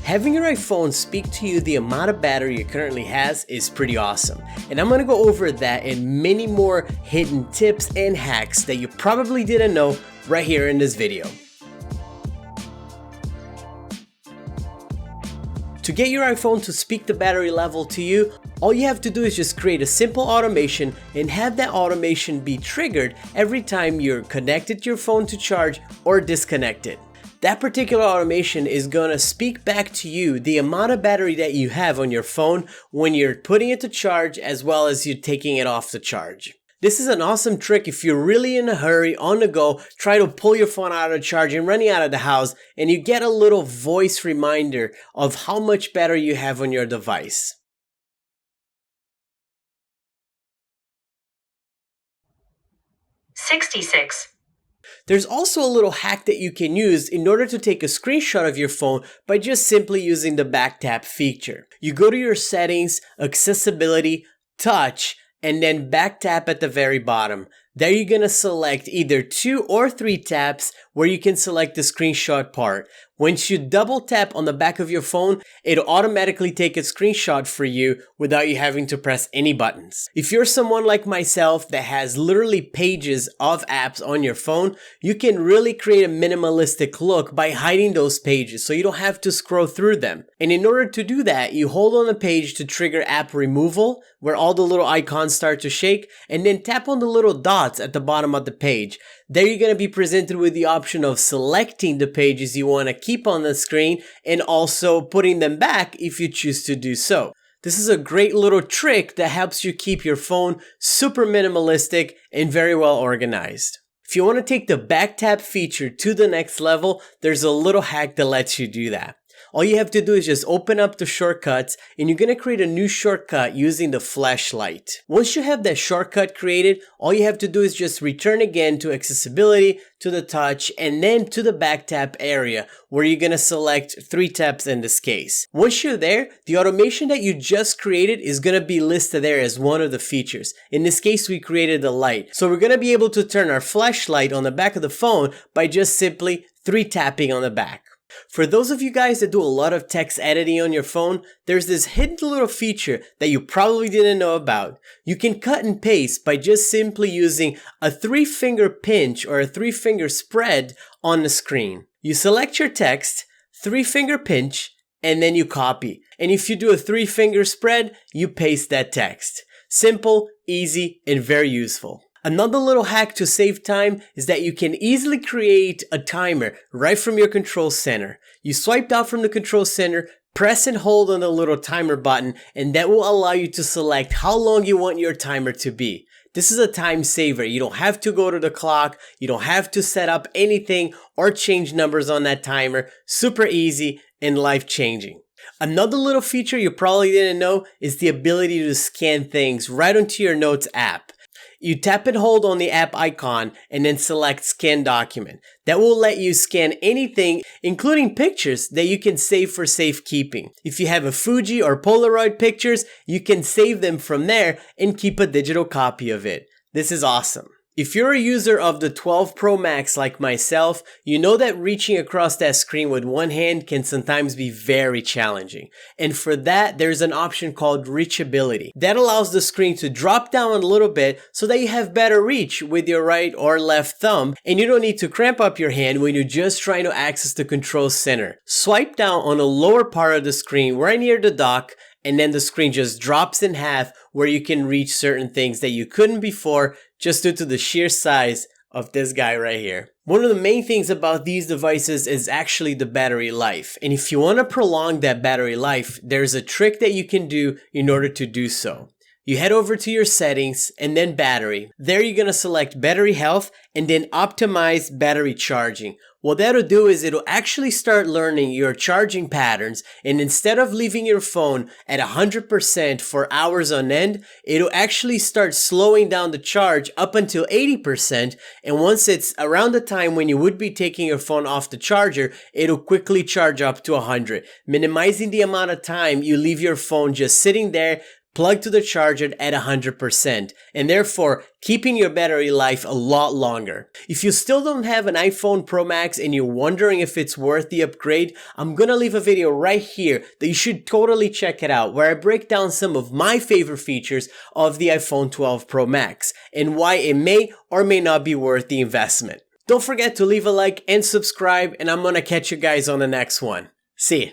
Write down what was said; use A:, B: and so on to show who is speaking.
A: Having your iPhone speak to you the amount of battery it currently has is pretty awesome. And I'm going to go over that and many more hidden tips and hacks that you probably didn't know right here in this video. To get your iPhone to speak the battery level to you, all you have to do is just create a simple automation and have that automation be triggered every time you're connected your phone to charge or disconnected. That particular automation is going to speak back to you the amount of battery that you have on your phone when you're putting it to charge as well as you taking it off the charge. This is an awesome trick if you're really in a hurry, on the go, try to pull your phone out of the charge and running out of the house, and you get a little voice reminder of how much battery you have on your device. There's also a little hack that you can use in order to take a screenshot of your phone by just simply using the back tap feature. You go to your settings, accessibility, touch, and then back tap at the very bottom. There you're going to select either 2 or 3 taps where you can select the screenshot part. Once you double tap on the back of your phone, it'll automatically take a screenshot for you without you having to press any buttons. If you're someone like myself that has literally pages of apps on your phone, you can really create a minimalistic look by hiding those pages so you don't have to scroll through them. And in order to do that, you hold on the page to trigger app removal, where all the little icons start to shake, and then tap on the little dots at the bottom of the page. There you're going to be presented with the option of selecting the pages you want to keep on the screen and also putting them back if you choose to do so. This is a great little trick that helps you keep your phone super minimalistic and very well organized. If you want to take the back tap feature to the next level, there's a little hack that lets you do that. All you have to do is just open up the shortcuts and you're going to create a new shortcut using the flashlight. Once you have that shortcut created, all you have to do is just return again to accessibility, to the touch, and then to the back tap area where you're going to select 3 taps in this case. Once you're there, the automation that you just created is going to be listed there as one of the features. In this case, we created the light. So we're going to be able to turn our flashlight on the back of the phone by just simply 3 tapping on the back. For those of you guys that do a lot of text editing on your phone, there's this hidden little feature that you probably didn't know about. You can cut and paste by just simply using a 3-finger pinch or a 3-finger spread on the screen. You select your text, 3-finger pinch, and then you copy. And if you do a 3-finger spread, you paste that text. Simple, easy, and very useful. Another little hack to save time is that you can easily create a timer right from your control center. You swipe down from the control center, press and hold on the little timer button, and that will allow you to select how long you want your timer to be. This is a time saver. You don't have to go to the clock. You don't have to set up anything or change numbers on that timer. Super easy and life-changing. Another little feature you probably didn't know is the ability to scan things right onto your Notes app. You tap and hold on the app icon and then select Scan Document. That will let you scan anything, including pictures that you can save for safekeeping. If you have a Fuji or Polaroid pictures, you can save them from there and keep a digital copy of it. This is awesome. If you're a user of the 12 Pro Max like myself, you know that reaching across that screen with one hand can sometimes be very challenging. And for that, there's an option called Reachability. That allows the screen to drop down a little bit so that you have better reach with your right or left thumb, and you don't need to cramp up your hand when you're just trying to access the control center. Swipe down on the lower part of the screen right near the dock, and then the screen just drops in half where you can reach certain things that you couldn't before just due to the sheer size of this guy right here. One of the main things about these devices is actually the battery life. And if you want to prolong that battery life, there's a trick that you can do in order to do so. You head over to your settings and then battery. There you're going to select battery health and then optimize battery charging. What that'll do is it'll actually start learning your charging patterns, and instead of leaving your phone at 100% for hours on end, it'll actually start slowing down the charge up until 80%, and once it's around the time when you would be taking your phone off the charger, it'll quickly charge up to 100, minimizing the amount of time you leave your phone just sitting there plugged to the charger at 100%, and therefore keeping your battery life a lot longer. If you still don't have an iPhone Pro Max and you're wondering if it's worth the upgrade, I'm gonna leave a video right here that you should totally check it out, where I break down some of my favorite features of the iPhone 12 Pro Max and why it may or may not be worth the investment. Don't forget to leave a like and subscribe, and I'm gonna catch you guys on the next one. See ya.